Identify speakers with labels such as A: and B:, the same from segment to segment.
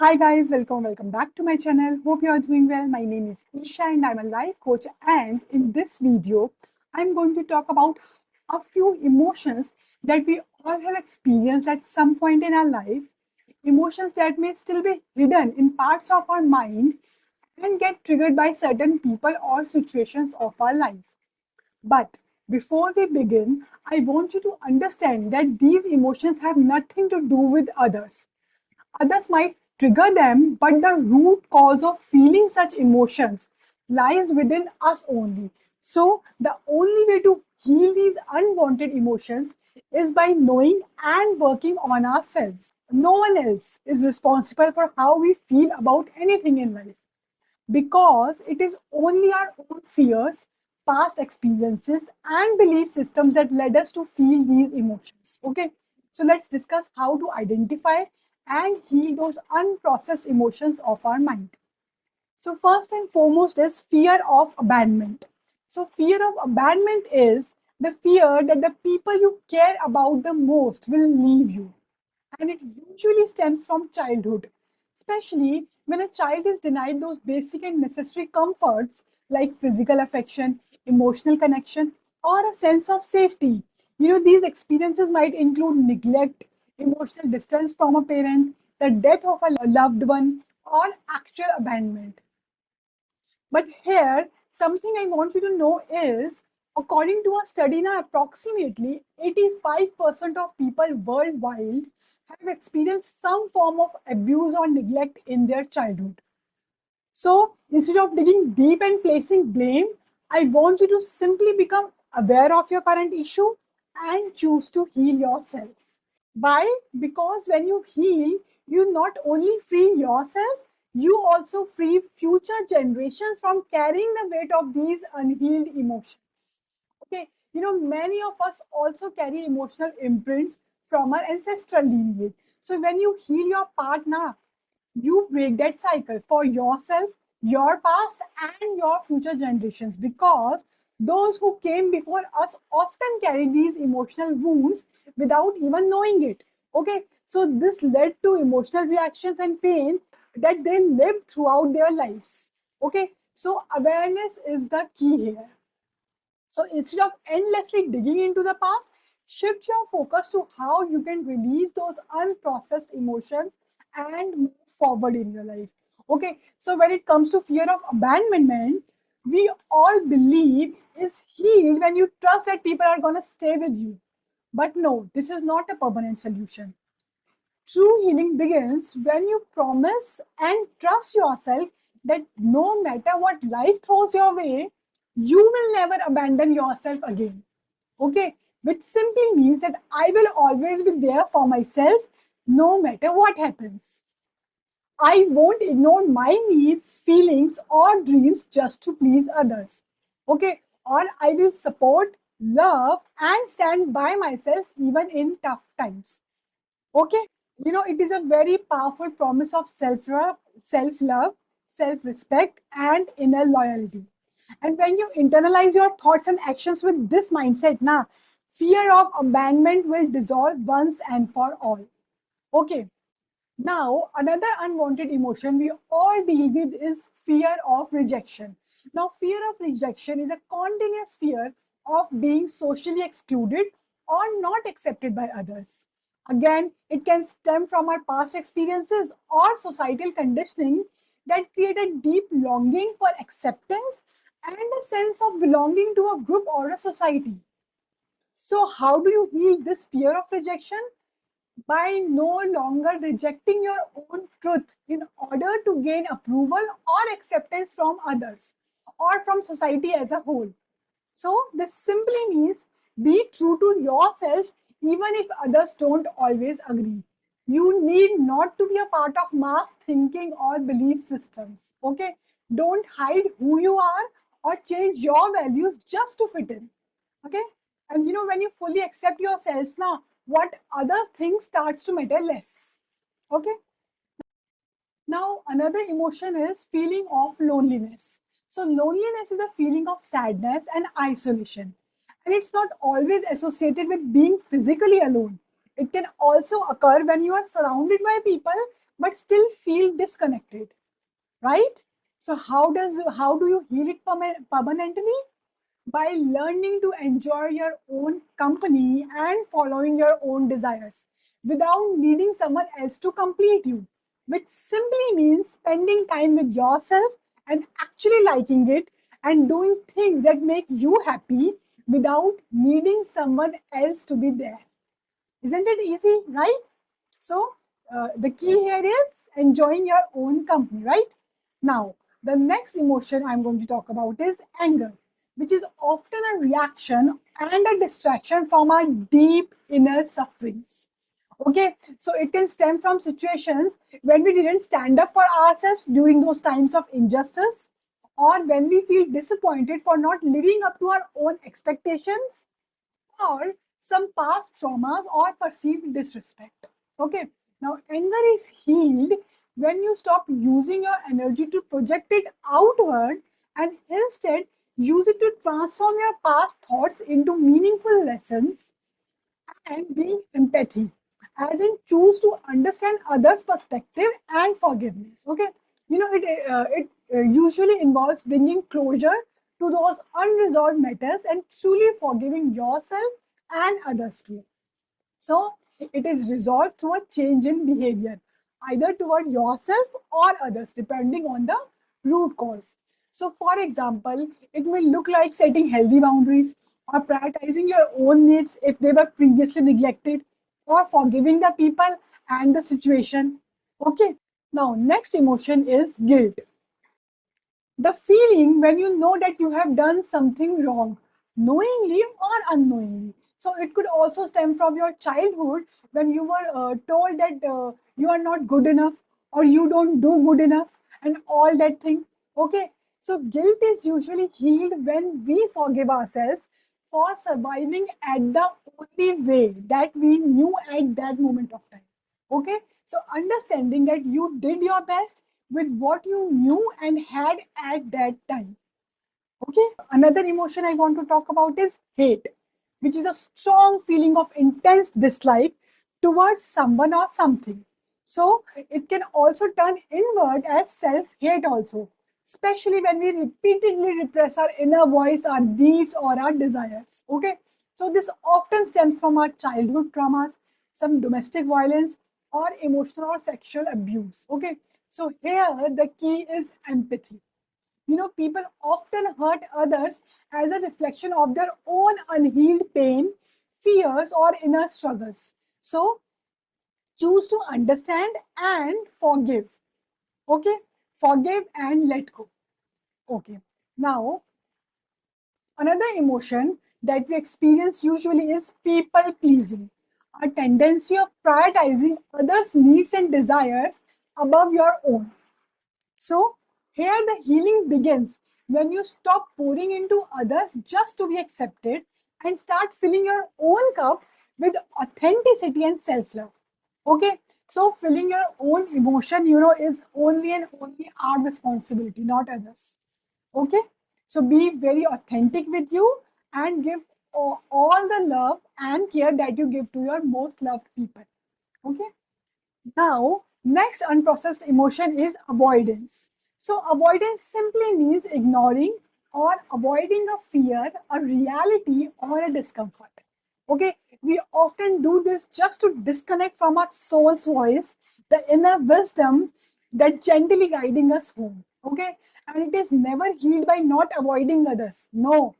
A: Hi guys, welcome back to my channel. Hope you are doing well. My name is Isha and I'm a life coach, and in this video I'm going to talk about a few emotions that we all have experienced at some point in our life, emotions that may still be hidden in parts of our mind and get triggered by certain people or situations of our life. But before we begin, I want you to understand that these emotions have nothing to do with others. Others might trigger them, but the root cause of feeling such emotions lies within us only. So, the only way to heal these unwanted emotions is by knowing and working on ourselves. No one else is responsible for how we feel about anything in life, because it is only our own fears, past experiences, and belief systems that led us to feel these emotions. Okay, so let's discuss how to identify and heal those unprocessed emotions of our mind. So, first and foremost is fear of abandonment. So, fear of abandonment is the fear that the people you care about the most will leave you, and it usually stems from childhood, especially when a child is denied those basic and necessary comforts like physical affection, emotional connection, or a sense of safety. These experiences might include neglect, emotional distance from a parent, the death of a loved one, or actual abandonment. But here, something I want you to know is, according to a study now, approximately 85% of people worldwide have experienced some form of abuse or neglect in their childhood. So instead of digging deep and placing blame, I want you to simply become aware of your current issue and choose to heal yourself. Why? Because when you heal, you not only free yourself, you also free future generations from carrying the weight of these unhealed emotions. Okay, many of us also carry emotional imprints from our ancestral lineage. So when you heal your partner, you break that cycle for yourself, your past, and your future generations, because those who came before us often carried these emotional wounds without even knowing it. Okay, so this led to emotional reactions and pain that they lived throughout their lives. Okay, so awareness is the key here. So instead of endlessly digging into the past, shift your focus to how you can release those unprocessed emotions and move forward in your life. Okay, so when it comes to fear of abandonment, we all believe is healed when you trust that people are going to stay with you. But no, this is not a permanent solution. True healing begins when you promise and trust yourself that no matter what life throws your way, you will never abandon yourself again. Okay, which simply means that I will always be there for myself no matter what happens. I won't ignore my needs, feelings, or dreams just to please others. Okay, or I will support, love, and stand by myself even in tough times. Okay, it is a very powerful promise of self-love, self-respect, and inner loyalty. And when you internalize your thoughts and actions with this mindset, now fear of abandonment will dissolve once and for all. Okay, now another unwanted emotion we all deal with is fear of rejection. Now, fear of rejection is a continuous fear of being socially excluded or not accepted by others. Again, it can stem from our past experiences or societal conditioning that create a deep longing for acceptance and a sense of belonging to a group or a society. So, how do you heal this fear of rejection? By no longer rejecting your own truth in order to gain approval or acceptance from others or from society as a whole. So, this simply means be true to yourself even if others don't always agree. You need not to be a part of mass thinking or belief systems. Okay? Don't hide who you are or change your values just to fit in. Okay, and when you fully accept yourselves now, what other things starts to matter less. Okay, now another emotion is feeling of loneliness. So loneliness is a feeling of sadness and isolation, and it's not always associated with being physically alone. It can also occur when you are surrounded by people but still feel disconnected, right? So how do you heal it permanently? By learning to enjoy your own company and following your own desires without needing someone else to complete you, which simply means spending time with yourself and actually liking it and doing things that make you happy without needing someone else to be there. Isn't it easy, right? So the key here is enjoying your own company, right? Now, the next emotion I'm going to talk about is anger, which is often a reaction and a distraction from our deep inner sufferings. Okay, so it can stem from situations when we didn't stand up for ourselves during those times of injustice, or when we feel disappointed for not living up to our own expectations, or some past traumas or perceived disrespect. Okay, now anger is healed when you stop using your energy to project it outward and instead use it to transform your past thoughts into meaningful lessons and being empathy, as in choose to understand others' perspective and forgiveness. Okay, it usually involves bringing closure to those unresolved matters and truly forgiving yourself and others too. So it is resolved through a change in behavior, either toward yourself or others, depending on the root cause. So, for example, it may look like setting healthy boundaries or prioritizing your own needs if they were previously neglected, or forgiving the people and the situation. Okay. Now, next emotion is guilt, the feeling when you know that you have done something wrong, knowingly or unknowingly. So it could also stem from your childhood when you were told that you are not good enough or you don't do good enough and all that thing. Okay, so guilt is usually healed when we forgive ourselves for surviving at the only way that we knew at that moment of time. Okay, so understanding that you did your best with what you knew and had at that time. Okay, another emotion I want to talk about is hate, which is a strong feeling of intense dislike towards someone or something. So it can also turn inward as self hate, also, especially when we repeatedly repress our inner voice, our needs, or our desires. Okay, so this often stems from our childhood traumas, some domestic violence, or emotional or sexual abuse. Okay, so here the key is empathy. People often hurt others as a reflection of their own unhealed pain, fears, or inner struggles. So choose to understand and forgive. Okay, forgive and let go. Okay, now another emotion that we experience usually is people pleasing, a tendency of prioritizing others' needs and desires above your own. So, here the healing begins when you stop pouring into others just to be accepted and start filling your own cup with authenticity and self love. Okay, so filling your own emotion, is only and only our responsibility, not others. Okay, so be very authentic with you and give all the love and care that you give to your most loved people. Okay, now, next unprocessed emotion is avoidance. So, avoidance simply means ignoring or avoiding a fear, a reality, or a discomfort. Okay, we often do this just to disconnect from our soul's voice, the inner wisdom that gently guiding us home. Okay, and it is never healed by not avoiding others. No,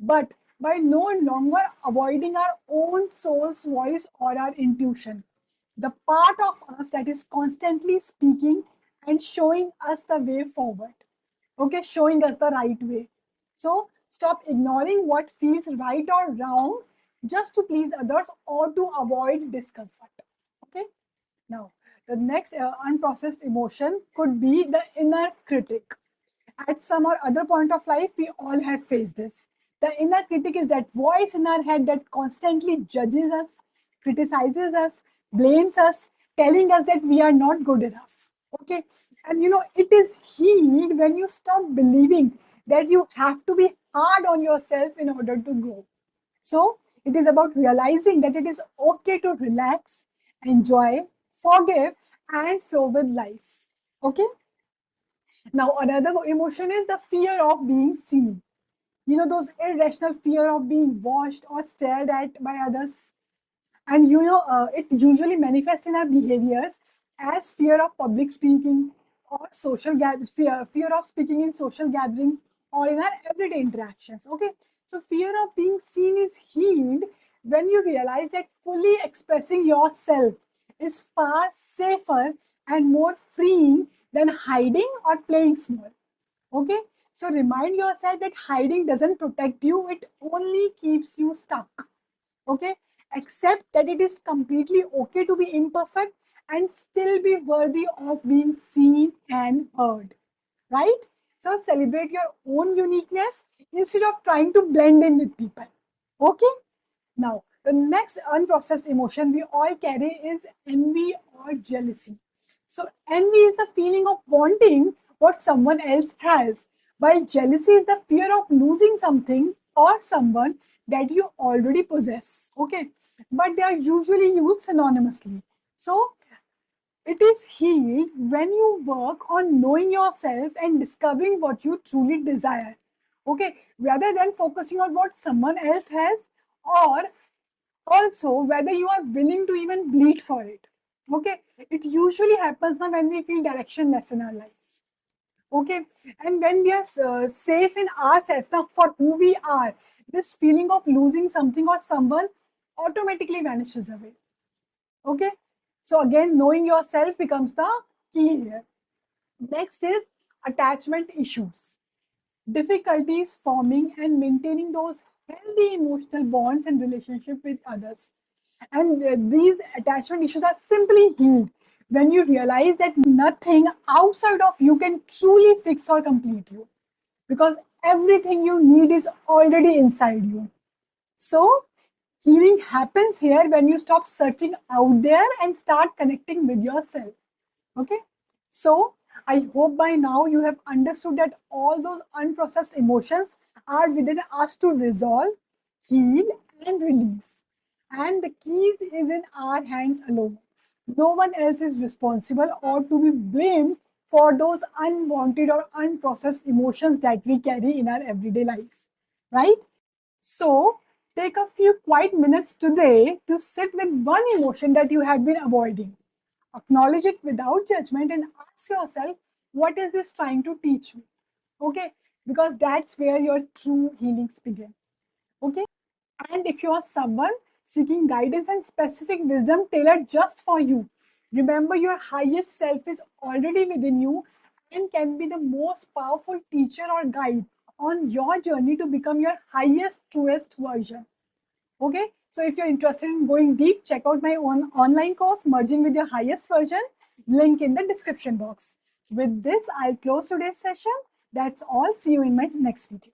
A: but by no longer avoiding our own soul's voice or our intuition, the part of us that is constantly speaking and showing us the way forward. Okay, showing us the right way. So stop ignoring what feels right or wrong just to please others or to avoid discomfort. Okay, now the next unprocessed emotion could be the inner critic. At some or other point of life, we all have faced this. The inner critic is that voice in our head that constantly judges us, criticizes us, blames us, telling us that we are not good enough. Okay, and it is healed when you stop believing that you have to be hard on yourself in order to grow. So It is about realizing that it is okay to relax, enjoy, forgive, and flow with life. Okay? Now, another emotion is the fear of being seen. You know, those irrational fear of being watched or stared at by others. And it usually manifests in our behaviors as fear of public speaking or fear of speaking in social gatherings or in our everyday interactions. Okay, so fear of being seen is healed when you realize that fully expressing yourself is far safer and more freeing than hiding or playing small. Okay, so remind yourself that hiding doesn't protect you, it only keeps you stuck. Okay, accept that it is completely okay to be imperfect and still be worthy of being seen and heard, right? So celebrate your own uniqueness instead of trying to blend in with people. Okay, now the next unprocessed emotion we all carry is envy or jealousy. So envy is the feeling of wanting what someone else has, while jealousy is the fear of losing something or someone that you already possess. Okay, but they are usually used synonymously. So it is healed when you work on knowing yourself and discovering what you truly desire. Okay, rather than focusing on what someone else has, or also whether you are willing to even bleed for it. Okay, it usually happens now when we feel directionless in our life. Okay, and when we are safe in ourselves now for who we are, this feeling of losing something or someone automatically vanishes away. Okay, so again, knowing yourself becomes the key here. Next is attachment issues, difficulties forming and maintaining those healthy emotional bonds and relationship with others. And these attachment issues are simply healed when you realize that nothing outside of you can truly fix or complete you, because everything you need is already inside you. So healing happens here when you stop searching out there and start connecting with yourself. Okay, so I hope by now you have understood that all those unprocessed emotions are within us to resolve, heal, and release. And the keys is in our hands alone. No one else is responsible or to be blamed for those unwanted or unprocessed emotions that we carry in our everyday life, right? So, take a few quiet minutes today to sit with one emotion that you have been avoiding. Acknowledge it without judgment and ask yourself, what is this trying to teach me? Okay, because that's where your true healings begin. Okay, and if you are someone seeking guidance and specific wisdom tailored just for you, remember your highest self is already within you and can be the most powerful teacher or guide on your journey to become your highest, truest version. Okay, so if you're interested in going deep, check out my own online course, Merging with Your Highest Version, link in the description box. With this, I'll close today's session. That's all. See you in my next video.